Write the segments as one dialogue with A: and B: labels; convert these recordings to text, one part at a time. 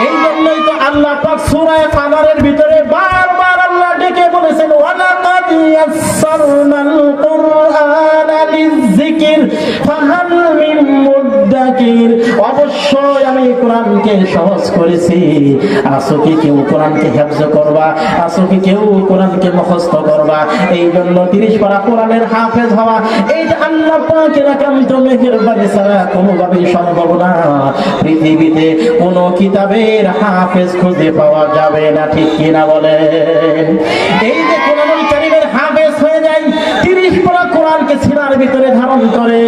A: এই জন্যই তো আল্লাহ পাক সূরা কামারের ভিতরে বারবার আল্লাহ ডেকে বলেছেন ওয়ালাকাদ ইয়াসসারনাল কুরআনা লিযিকির ফাহাল মিন মুদ্দাকির। অবশ্যই আমি কোরআনকে সহজ করেছি। আসো কি কেউ কোরআনকে হিফজ করবা, আসো কি কেউ কোরআনকে মুখস্থ করবা। এই জন্য 30 পারা কোরআনের হাফেজ হওয়া এইটা আল্লাহ পাকের একান্ত মেহেরবানি ছাড়া কোনোভাবেই সম্ভব না। পৃথিবীতে কোন কিতাবের হাফেজ খুঁজে পাওয়া যাবে না, ঠিক কিনা বলেন? এই যে কোরআনুল কারীমের হাফেজ হয়ে যায়, 30 পারা কোরআনকে সিনার ভিতরে ধারণ করে,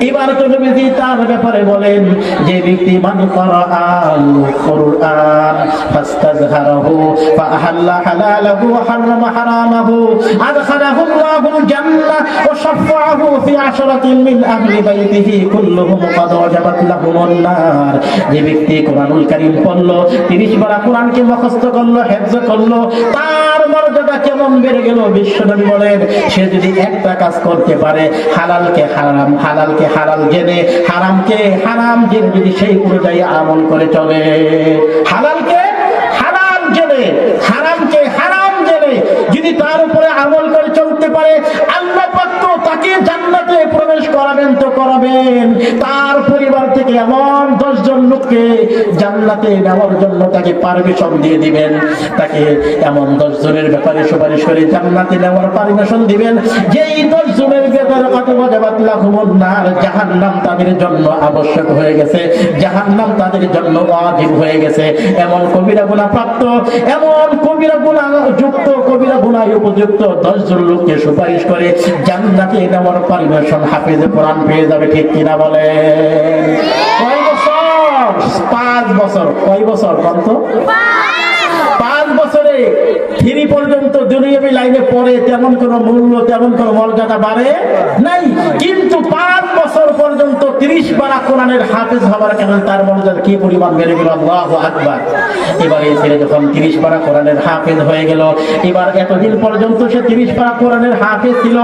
A: এবার তো নবীজি তার ব্যাপারে বলেন যে ব্যক্তি মান কোরআন কোরআন ফাস্তাযহারাহু ফাআহাল্লা হালালাহু ওয়া হারামা হারামাহু আদখালাহু আল্লাহুল জান্নাহ ওয়া শাফাআহু ফি 'আশরাতিন মিন আহলি বাইতিহি কুল্লুহুম ক্বাদ ওয়াজাবাত লাহুমুন নার। যে ব্যক্তি কোরআনুল কারীম পড়লো, 30 পারা কোরআনকে মুখস্থ করলো, হিফজ করলো, তার মর্যাদা কেমন বেড়ে গেল। বিশ্বনবী বলেন সে যদি একটা কাজ করতে পারে, হালালকে হারাম, হালালকে হালাল জেনে, হারামকে হারাম জেনে যদি সেই অনুযায়ী আমল করে চলে, হালালকে হালাল জেনে, হারামকে হারাম জেনে যদি তার উপরে আমল করে চলতে পারে, আল্লাহ পাক তো তাকে জান্নাতে প্রবেশ করাবেন তো করাবেন। তার পরিবার থেকে এমন 10 জন লোককে জান্নাতে নেওয়ার জন্য তাকে পারমিশন দিয়ে দিবেন। তাকে এমন 10 জনের ব্যাপারে সুপারিশ করে জান্নাতে নেওয়ার পারমিশন দিবেন যেই 10 জনের ব্যাপারে কত ওয়াজাবাত লাহুমুন নার, জাহান্নাম তাদের জন্য আবশ্যক হয়ে গেছে, জাহান্নাম তাদের জন্য ওয়াজিব হয়ে গেছে। এমন কবিরা গুনাহ প্রাপ্ত, এমন কবিরা গুনাহ যুক্ত, কবিরা গুনাহে উপযুক্ত 10 জন লোককে সুপারিশ করে জান্নাতে নেওয়ার পারমিশন হাফেজে কোরআন পেয়ে যাবে, ঠিক কিনা বলেন? কয় বছর? 5 বছর। কয় বছর? কত? 5 বছরে 3 পর্যন্ত দুনিয়াবি লাইনে পড়ে তেমন কোনো মূল্য, তেমন কোনো মর্যাদা বাড়ে নাই। কিন্তু 5 বছর পর্যন্ত 30 পারা কোরআনের হাফেজ হবার কারণে তার মর্যাদা কি পরিমাণ বেড়ে গেল, আল্লাহু আকবার। এবারে ছেলে যখন 30 পারা কোরআনের হাফেজ হয়ে গেল, এবার এতদিন পর্যন্ত সে 30 পারা কোরআনের হাফেজ ছিল,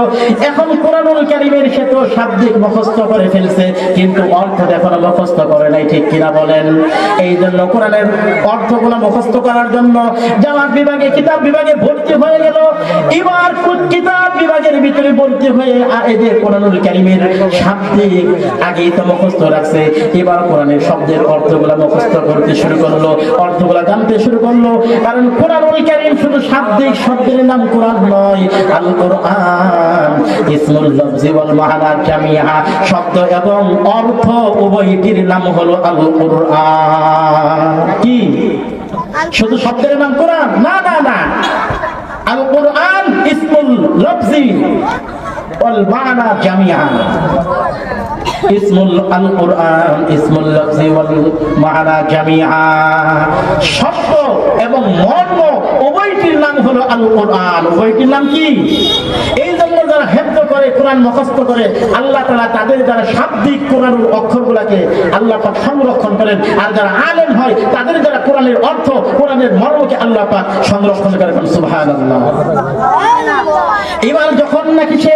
A: এখন কোরআনুল কারীমের সে তো শাব্দিক মুখস্থ করে ফেলছে, কিন্তু অর্থ এখনো মুখস্থ করে নাই, ঠিক কিনা বলেন? এই জন্য কোরআনের অর্থগুলো মুখস্থ করার জন্য জামাত বিভাগে, কিতাব বিভাগে ভর্তি হয়ে গেল। এবার কিতাব বিভাগের ভিতরে ভর্তি হয়ে এই যে কোরআনুল কারীমের শাব্দিক আগেই তো মুখস্থ রাখছে, এবার কোরআনের শব্দের অর্থগুলো মুখস্থ করতে শুরু করলো, অর্থগুলো জানতে শুরু করলো। কারণ কোরআনুল কারীম শুধু শাব্দিক শব্দের নাম কোরআন নয়, আল কোরআন ইসমুল লফজি ওয়াল মা'না জামিআ, শব্দ এবং অর্থ উভয়টির নাম হলো আল কোরআন। কি শুধু শব্দের নাম কোরআন? না না না, আল কোরআন ইসমুল লফজি ওয়াল মা'না জামিআ। ইসমুল আল কোরআন ইসমুল লফজি ওয়াল মা'না জামিআ, শব্দ এবং মর্ম উভয়টির নাম হলো আল কোরআন। উভয়টির নাম কি? এই জন্য যারা হেফজ করে, কোরআন মুখস্থ করে, আল্লাহ তাআলা তাদের যারা শাব্দিক কোরআনের অক্ষরগুলোকে আল্লাহ পাক সংরক্ষণ করেন, আর যারা আলেম হয় তাদের যারা কোরআনের অর্থ, কোরআনের মর্মকে আল্লাহ পাক সংরক্ষণ করেন। সুবহানাল্লাহ। এবার যখন নাকি সে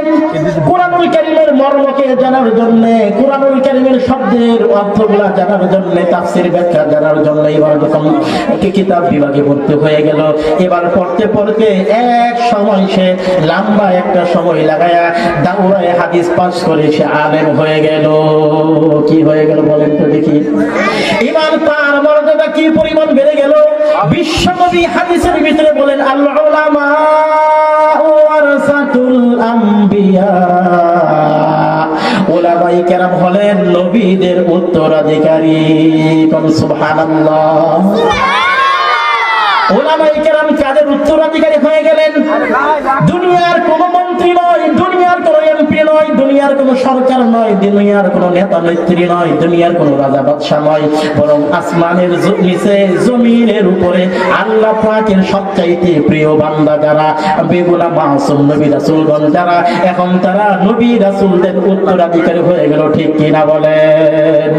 A: কোরআনুল কারীমের মর্মকে জানার জন্য, কোরআনুল কারীমের শব্দের অর্থগুলো জানার জন্য, তাফসীর ব্যাখ্যা জানার জন্য এবার যখন কিতাব বিভাগে ভর্তি হয়ে গেল, এবার পড়তে পড়তে এক সময় সে লম্বা একটা সময় লাগায়া দাওরায়ে হাদিস পাস করে সে আলেম হয়ে গেল। কি হয়ে গেল বলেন তো দেখি? এবার তার মর্যাদা কি পরিমাণ বেড়ে গেল। বিশ্বনবী হাদিসের ভিতরে বলেন আল উলামা ওয়ারাসাতুল আম্বিয়া, উলামায়ে কেরাম হলেন নবীদের উত্তরাধিকারী। কোন সুবহানাল্লাহ। উলামায়ে কেরাম কাদের উত্তরাধিকারী হয়ে গেলেন? দুনিয়ার কোন মন্ত্রী নয়, দুনিয়ার কোন এমপি নয়, দুনিয়ার কোন সরকার নয়, দুনিয়ার কোন নেতা নেত্রী নয়, দুনিয়ার কোন রাজা বাদশা নয়, বরং আসমানের নিচে জমিনের উপরে আল্লাহ পাকের সবচাইতে প্রিয় বান্দা যারা, বেগুনা মাসুম নবী রাসূলগণ যারা, এখন তারা নবী রাসূলদের উত্তরাধিকারী হয়ে গেল, ঠিক কিনা বলেন?